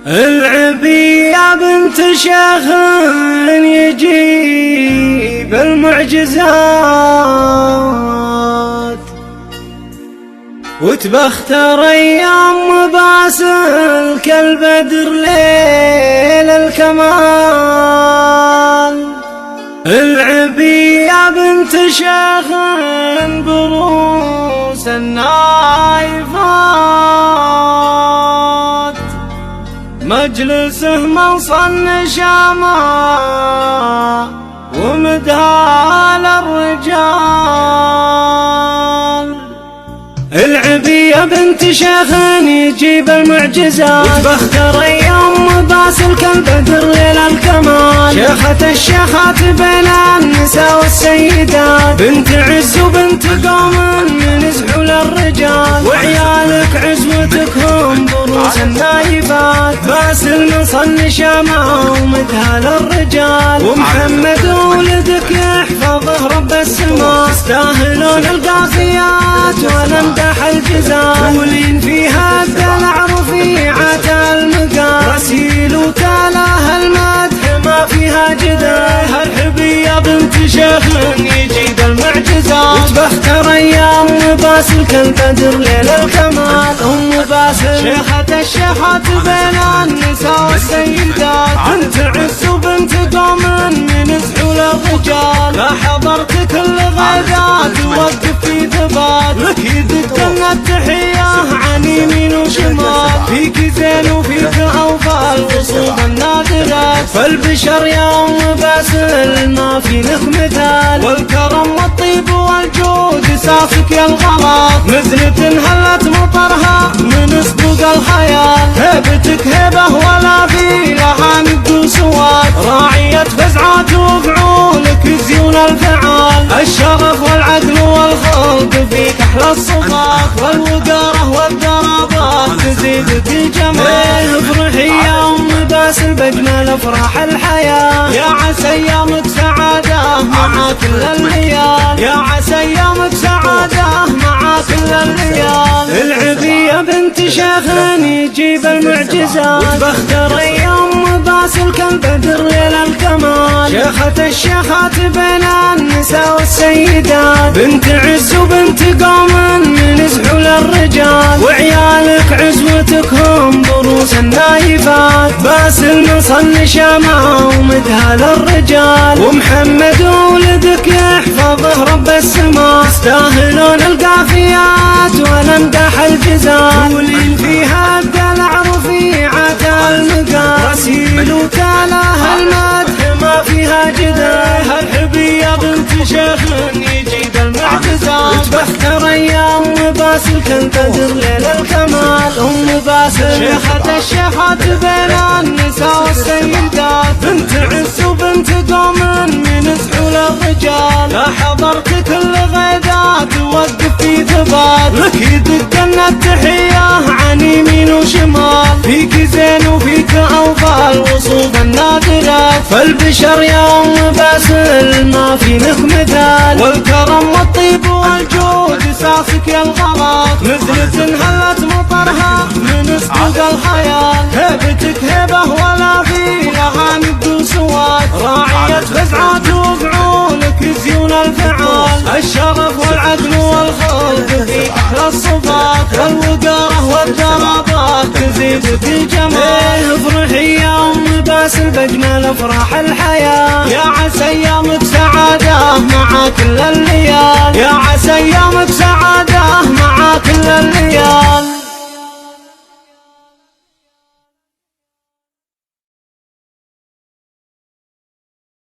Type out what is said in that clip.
العبي يا بنت شيخ يجيب المعجزات، وتبختر ايام مباسل كالبدر ليل الكمال. العبي يا بنت شيخ بروس النايفات، مجلسه منصن نشامه ومدهال الرجال. العبي يا بنت شيخ يجيب المعجزات، وتبختر ايام مباسل كالبدر ليل الكمال. شيخة الشيخات بين النساء والسيدات، بنت عز وبنت قوم من زحول الرجال. وعيالك عزوتك هم بروس النايفات، باسل منصن شامه ومدهال الرجال. ومحمد ولدك يحفظه رب السماء، يستاهلون القافيات والامدح الجزال. ولين فيها الدلع رفيعة المقال، رسيل وتالاه المدح ما فيها جدال. العبي يا بنت شيخ يجيب المعجزات، وتبختر ايام مباسل كالبدر ليل الكمال. ام باسل شيخة الشيخات بين النساء والسيدات، بنت عز وبنت قوم من زحول الرجال. لا حضرت كل غيبات توقف في ثبات، لك يدقن التحية عن يمين وشمال. فيك زين وفيك اوفى الوصوف النادرات، فالبشر يا ام باسل ما في لك مثال. والكرم والطيب والجود سافك يا الغرات، نزلة هلت مطرها من صدوق الخيال. هيبتك هيبة ولا في لها ند وسواد، راعية فزعات وفعولك زيون الفعال. الشرف والعدل والخلق فيك احلى الصفات، والوقاره والدرابات تزيدك الجمال. افرحي يا ام باسل باجمل افراح الحياه، يا عسى ايامك سعاده مع كل الليال. يا عسى ايامك سعاده مع كل الليال. العبي يا بنت شيخ يجيب المعجزات، وتبختر ايام باسل كالبدر ليل الكمال. شيخة الشيخات بين النساء والسيدات، بنت عز وبنت قوم من زحول الرجال. وعيالك عزوتك هم بروس النايفات، باسل منصن شامه ومدهال الرجال. ومحمد ولدك يحفظه رب السماء، يستاهلون القافيات والامدح الجزال. ولين فيها الدلع رفيعة المقال، رسيل وتالاه المدح ما فيها جدال. العبي يا بنت شيخ يجيب المعجزات، وتبختر ايام باسل كالبدر ليل الكمال. ام باسل شيخة الشيخات بين النساء والسيدات، بنت عز وبنت قوم من زحول الرجال. لا حضرت كل غيبات توقف في ثبات، لك يدقن التحية عن يمين وشمال. فيك زين وفيك اوفى الوصوف النادرات، فالبشر يا ام باسل ما في لك مثال. والكرم والطيب والجود سافك يا الغرات، نزلة هلت مطرها من صدوق الخيال. هيبتك هيبة ولا في لها ند وسواد، راعية فزعات وفعولك زيون الفعال. الشرف والعدل والخلق فيك احلى الصفات، والوقاره والدرابات تزيدك الجمال. افرحي يا ام باسل باجمل افراح الحياه، يا عسى ايامك سعاده مع كل الليال. يا عسى ايامك سعاده